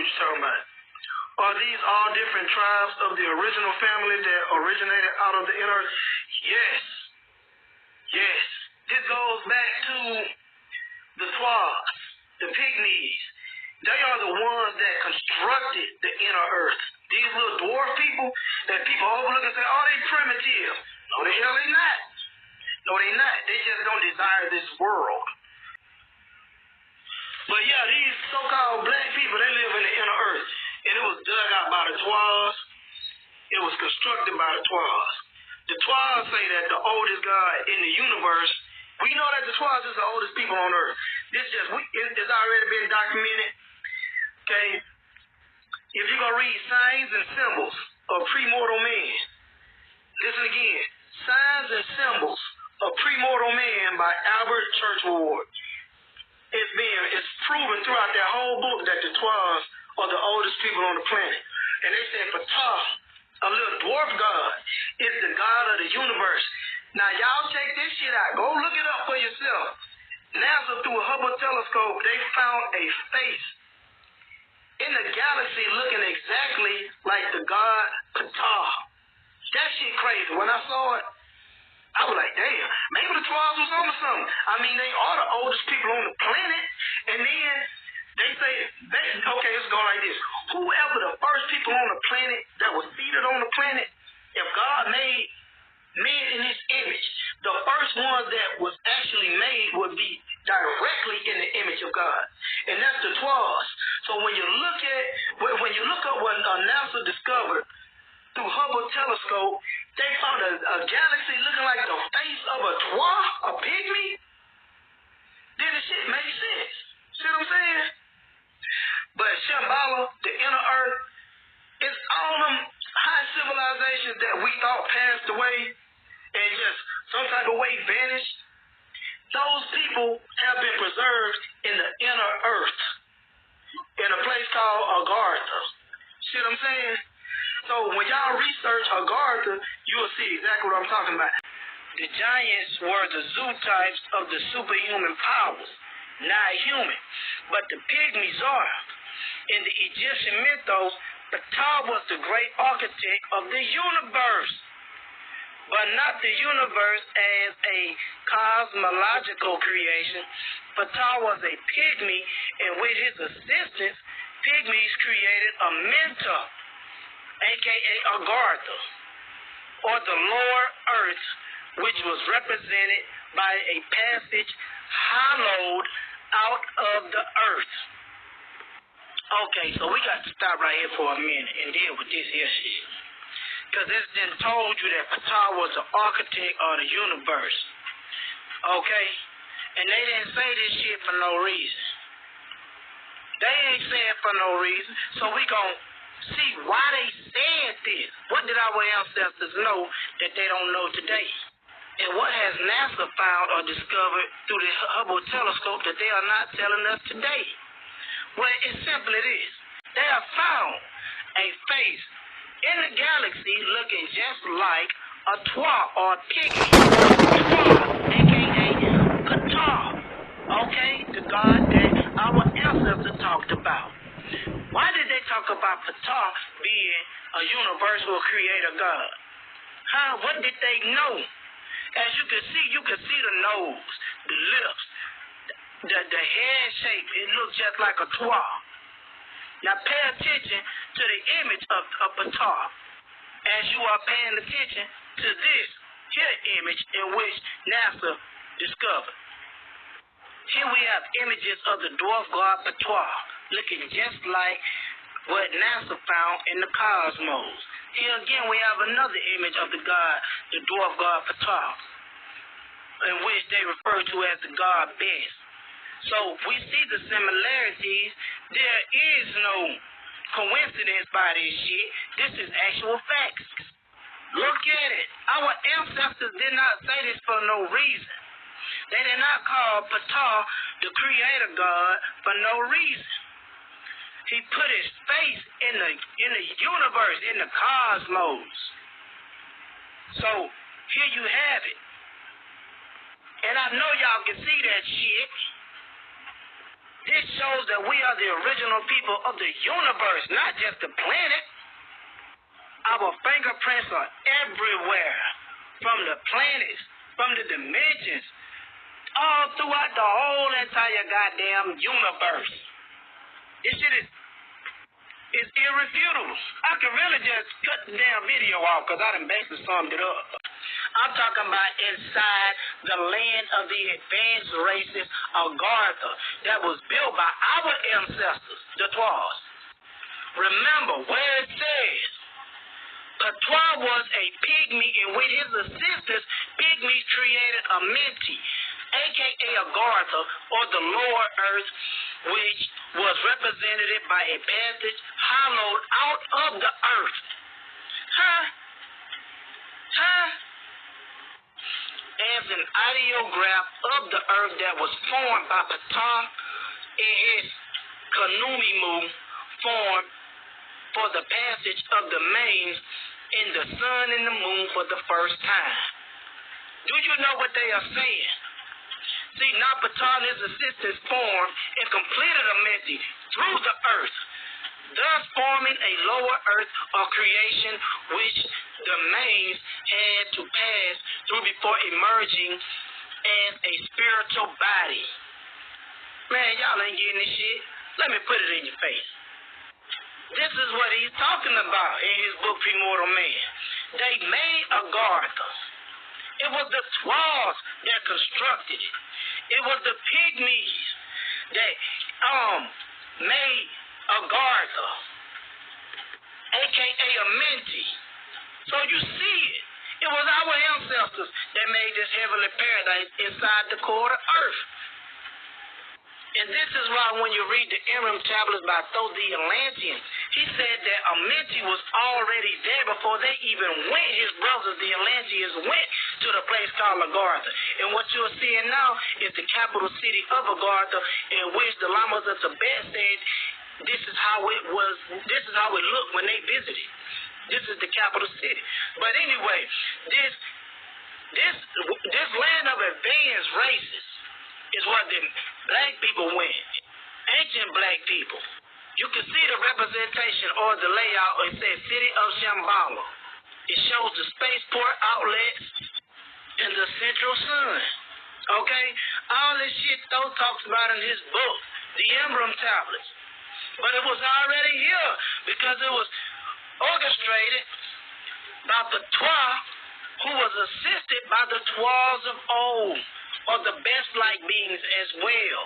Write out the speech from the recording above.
what you're talking about. Are these all different tribes of the original family that originated out of the inner earth? Yes. Yes. This goes back to the Twas, the Pygmies. They are the ones that constructed the inner earth. These little dwarf people that people overlook and say, oh, they primitive. No, the hell they not. No, they not. They just don't desire this world. But yeah, these so-called black people, they live in the inner earth. And it was dug out by the Twas. It was constructed by the Twas. The Twas say that the oldest God in the universe, we know that the Twas is the oldest people on earth. It's already been documented. Okay? If you're going to read Signs and Symbols of Premortal Man, listen again. Signs and Symbols of Premortal Man by Albert Churchward. It's proven throughout that whole book that the Twas are the oldest people on the planet. And they said Ptah, a little dwarf god, is the god of the universe. Now y'all check this shit out. Go look it up for yourself. NASA, through a Hubble telescope, they found a face in the galaxy looking exactly like the god Ptah. That shit crazy. When I saw it, I was like, damn, maybe the Twas was on to something. I mean, they are the oldest people on the planet. And then they say, okay, let's go like this. Whoever the first people on the planet that was seated on the planet, if God made men in his image, the first one that was actually made would be directly in the image of God. And that's the Twas. So when you look up what NASA discovered through Hubble telescope, they found a galaxy looking like the face of a Twa, a pygmy. Then the shit made sense. See what I'm saying? But Shambhala, the inner earth, it's all them high civilizations that we thought passed away and just some type of way vanished. Those people have been preserved in the inner earth in a place called Agartha. See what I'm saying? So when y'all research Agartha, you'll see exactly what I'm talking about. The giants were the zoo types of the superhuman powers, not human, but the pygmies are. In the Egyptian mythos, Ptah was the great architect of the universe, but not the universe as a cosmological creation. Ptah was a pygmy, and with his assistance, pygmies created a mentor, aka Agartha, or the lower earth, which was represented by a passage hollowed out of the earth. Okay, so we got to stop right here for a minute and deal with this here shit. Because it's been told you that Ptah was the architect of the universe. Okay? And they didn't say this shit for no reason. They ain't saying for no reason. So we gon' see why they said this. What did our ancestors know that they don't know today? And what has NASA found or discovered through the Hubble telescope that they are not telling us today? Well, it's simply this. They have found a face in the galaxy looking just like a Twa or a pygmy. Twa, a.k.a. Ptah. Okay? The God that our ancestors talked about. Why did they talk about Ptah being a universal creator God? What did they know? As you can see the nose, the lips, the head shape. It looks just like a Twa. Now pay attention to the image of Ptah as you are paying attention to this here image in which NASA discovered. Here we have images of the dwarf god Ptah, looking just like what NASA found in the cosmos. Here again we have another image of the dwarf god Ptah, in which they refer to as the god Bes. So we see the similarities. There is no coincidence by this shit. This is actual facts. Look at it. Our ancestors did not say this for no reason. They did not call Ptah the creator god for no reason. He put his face in the universe, in the cosmos. So here you have it. And I know y'all can see that shit. This shows that we are the original people of the universe, not just the planet. Our fingerprints are everywhere, from the planets, from the dimensions, all throughout the whole entire goddamn universe. This shit is irrefutable. I can really just cut the damn video off because I done basically summed it up. I'm talking about inside the land of the advanced races of Agartha that was built by our ancestors, the Twas. Remember where it says, Katwa was a pygmy, and with his assistance, pygmies created Amenti, aka Agartha, or the lower earth, which was represented by a passage hollowed out of the earth. As an ideograph of the earth that was formed by Ptah in his Knumimu form for the passage of the mains in the sun and the moon for the first time. Do you know what they are saying? See, now Ptah and his assistants formed and completed Amenti through the earth, thus forming a lower earth or creation which the mains had to pass through before emerging as a spiritual body. Man, y'all ain't getting this shit. Let me put it in your face. This is what he's talking about in his book, Primordial Man. They made Agartha. It was the Twas that constructed it. It was the pygmies that made Agartha, aka Amenti. So you see it. It was our ancestors that made this heavenly paradise inside the core of earth. And this is why when you read the Imrim tablets by Thoth the Atlantean, he said that Amenti was already there before they even went. His brothers, the Atlanteans, went to the place called Agartha. And what you're seeing now is the capital city of Agartha, in which the Lamas of Tibet said this is how it looked when they visited. This is the capital city. But anyway, this land of advanced races is what the black people went. Ancient black people. You can see the representation or the layout. It says City of Shambhala. It shows the spaceport outlets and the central sun. Okay? All this shit Thoth talks about in his book, the Imrim tablets. But it was already here because it was orchestrated by the Twa, who was assisted by the Twas of old, or the best light beings as well.